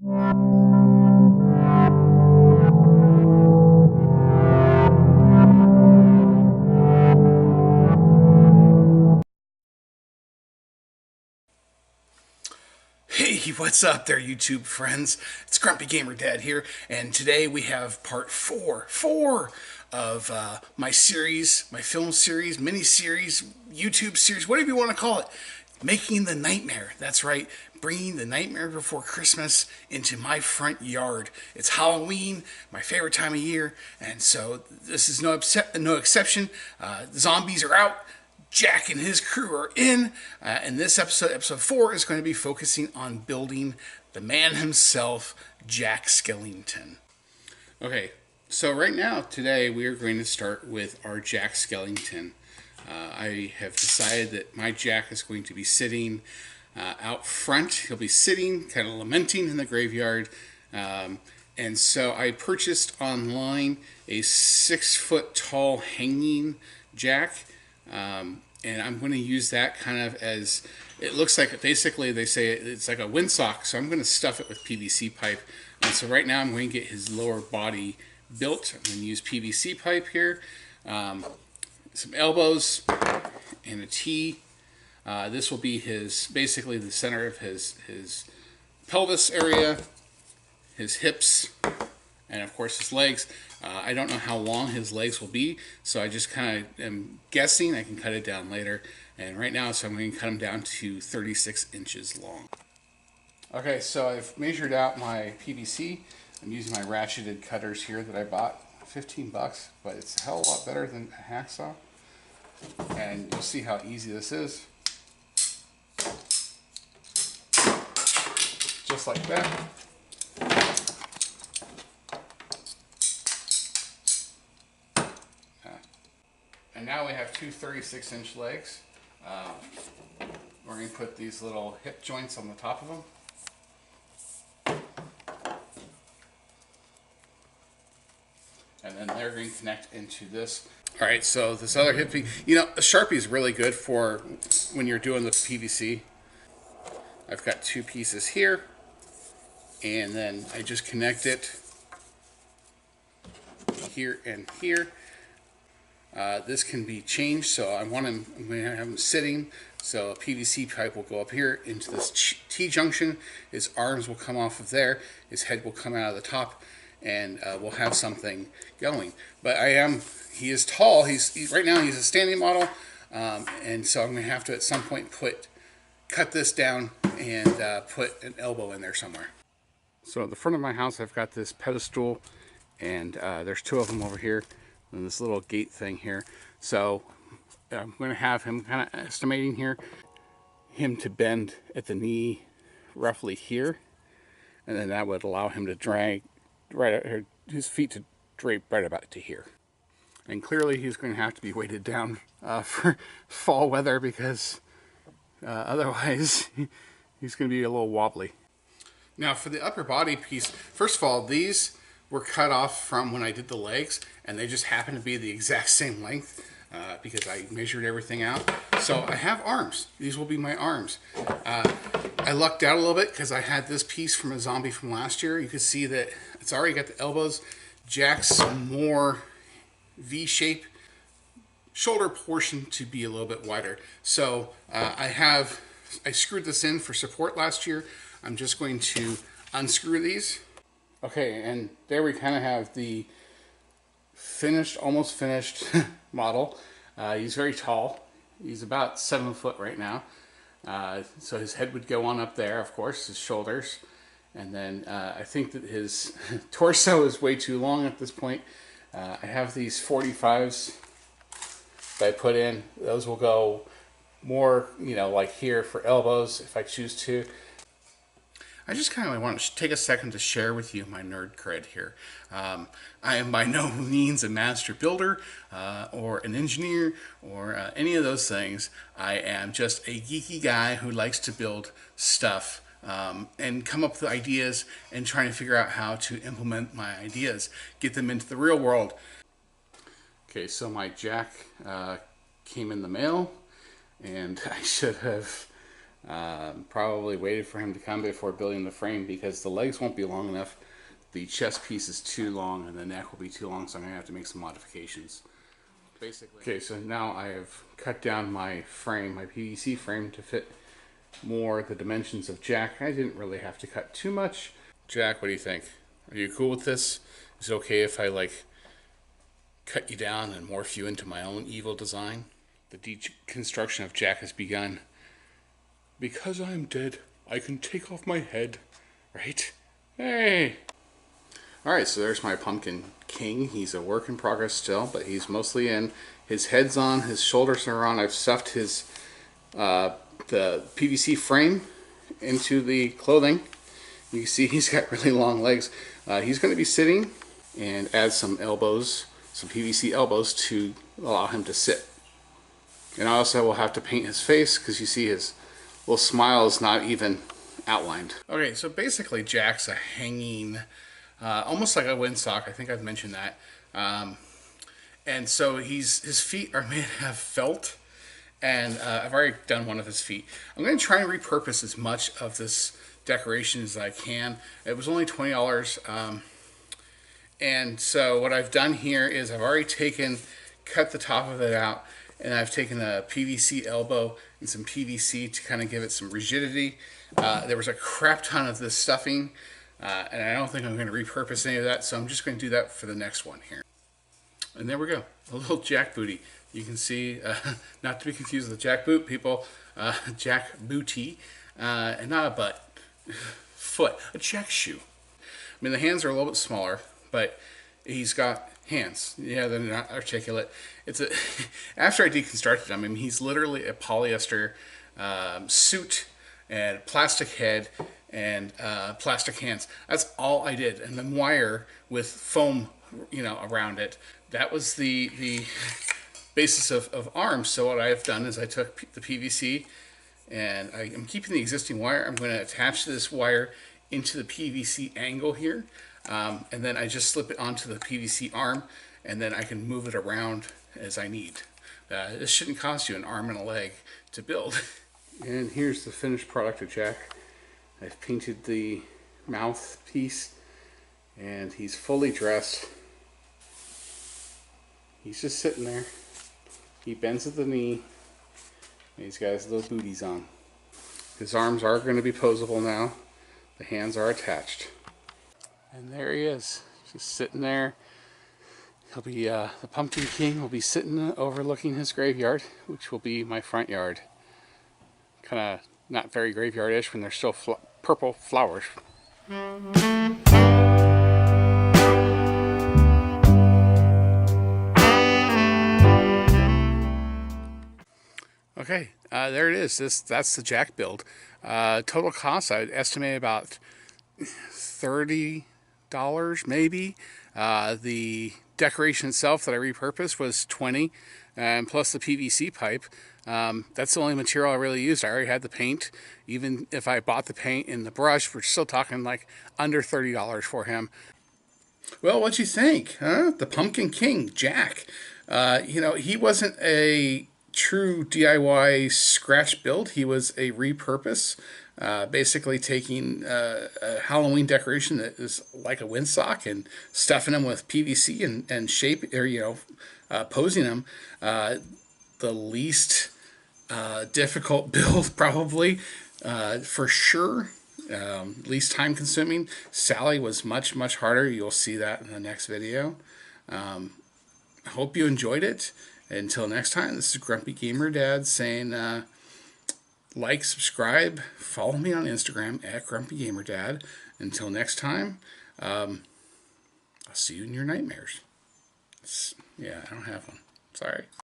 Hey, what's up there, YouTube friends? It's Grumpy Gamer Dad here, and today we have part four of my series, my film series, mini-series, YouTube series, whatever you want to call it, Making the Nightmare. That's right, bringing the Nightmare Before Christmas into my front yard. It's Halloween, my favorite time of year, and so this is no exception. Zombies are out. Jack and his crew are in, and this episode 4, is going to be focusing on building the man himself, Jack Skellington. Okay, so right now, today, we are going to start with our Jack Skellington. I have decided that my Jack is going to be sitting out front. He'll be sitting, kind of lamenting in the graveyard. And so I purchased online a 6-foot tall hanging Jack. And I'm going to use that kind of as, it looks like, basically they say it's like a windsock, so I'm going to stuff it with PVC pipe. And so right now I'm going to get his lower body built. I'm going to use PVC pipe here, some elbows, and a T. This will be his, basically the center of his pelvis area, his hips, and of course his legs. I don't know how long his legs will be, so I just kind of am guessing. I can cut it down later. And right now, so I'm going to cut him down to 36 inches long. Okay, so I've measured out my PVC. I'm using my ratcheted cutters here that I bought. 15 bucks, but it's a hell of a lot better than a hacksaw. And you'll see how easy this is. Just like that. And now we have two 36-inch legs. We're going to put these little hip joints on the top of them. And then they're going to connect into this. All right, so this other hip thing, you know, a Sharpie is really good for when you're doing the PVC. I've got two pieces here, and then I just connect it here and here. This can be changed, so I'm going to have him sitting, so a PVC pipe will go up here into this T-junction. His arms will come off of there, his head will come out of the top, and we'll have something going. But he is tall. Right now he's a standing model, and so I'm going to have to at some point cut this down and put an elbow in there somewhere. So at the front of my house, I've got this pedestal, and there's two of them over here. And this little gate thing here. So I'm going to have him kind of estimating here, him to bend at the knee roughly here, and then that would allow him to drag his feet to drape right about to here. And clearly he's going to have to be weighted down for fall weather, because otherwise he's going to be a little wobbly. Now for the upper body piece, first of all, these were cut off from when I did the legs, and they just happen to be the exact same length because I measured everything out. So I have arms. These will be my arms. I lucked out a little bit because I had this piece from a zombie from last year. You can see that it's already got the elbows. Jack's more V-shape, shoulder portion to be a little bit wider. So I screwed this in for support last year. I'm just going to unscrew these. Okay, and there we kind of have the finished, almost finished model. He's very tall. He's about 7 foot right now. So his head would go on up there, of course, his shoulders. And then I think that his torso is way too long at this point. I have these 45s that I put in. Those will go more, you know, like here for elbows if I choose to. I just kind of want to take a second to share with you my nerd cred here. I am by no means a master builder or an engineer or any of those things. I am just a geeky guy who likes to build stuff and come up with ideas and trying to figure out how to implement my ideas, get them into the real world. Okay, so my Jack came in the mail, and I should have Probably waited for him to come before building the frame because the legs won't be long enough. The chest piece is too long and the neck will be too long, so I'm going to have to make some modifications. Basically. Okay, so now I have cut down my frame, my PVC frame, to fit more the dimensions of Jack. I didn't really have to cut too much. Jack, what do you think? Are you cool with this? Is it okay if I like cut you down and morph you into my own evil design? The deconstruction of Jack has begun. Because I'm dead, I can take off my head, right? Hey! Alright, so there's my Pumpkin King. He's a work in progress still, but he's mostly in. His head's on, his shoulders are on. I've stuffed his the PVC frame into the clothing. You can see he's got really long legs. He's going to be sitting, and add some elbows, some PVC elbows to allow him to sit. And I also will have to paint his face because you see his little smile is not even outlined. Okay, so basically Jack's a hanging, almost like a windsock. I think I've mentioned that. And so his feet are made of felt, and I've already done one of his feet. I'm going to try and repurpose as much of this decoration as I can. It was only $20. And so what I've done here is I've already cut the top of it out, and I've taken a PVC elbow and some PVC to kind of give it some rigidity. There was a crap ton of this stuffing, and I don't think I'm going to repurpose any of that, so I'm just going to do that for the next one here. And there we go, a little Jack booty. You can see, not to be confused with Jack boot, people, Jack booty, and not a butt, foot, a Jack shoe. I mean, the hands are a little bit smaller, but he's got hands. Yeah, they're not articulate. After I deconstructed him, I mean, he's literally a polyester suit and plastic head and plastic hands. That's all I did, and then wire with foam, around it. That was the basis of arms. So what I've done is I took the PVC, and I'm keeping the existing wire. I'm going to attach this wire into the PVC angle here, and then I just slip it onto the PVC arm, and then I can move it around as I need. This shouldn't cost you an arm and a leg to build. And here's the finished product of Jack. I've painted the mouth piece, and he's fully dressed. He's just sitting there. He bends at the knee, and he's got his little booties on. His arms are going to be posable now. The hands are attached. And there he is, just sitting there. He'll be, the Pumpkin King will be sitting overlooking his graveyard, which will be my front yard. Kind of not very graveyard-ish when there's still purple flowers. Okay, there it is. That's the Jack build. Total cost, I'd estimate about $30 maybe. The decoration itself that I repurposed was $20, and plus the PVC pipe. That's the only material I really used. I already had the paint. Even if I bought the paint and the brush, we're still talking like under $30 for him. Well, what'd you think, huh? The Pumpkin King, Jack. He wasn't a true DIY scratch build. He was a repurpose, basically taking a Halloween decoration that is like a windsock and stuffing them with PVC and shape, or posing them. The least difficult build, probably, for sure. Least time consuming. Sally was much harder. You'll see that in the next video. Hope you enjoyed it. Until next time, this is Grumpy Gamer Dad saying like, subscribe, follow me on Instagram at Grumpy Gamer Dad. Until next time, I'll see you in your nightmares. Yeah, I don't have one. Sorry.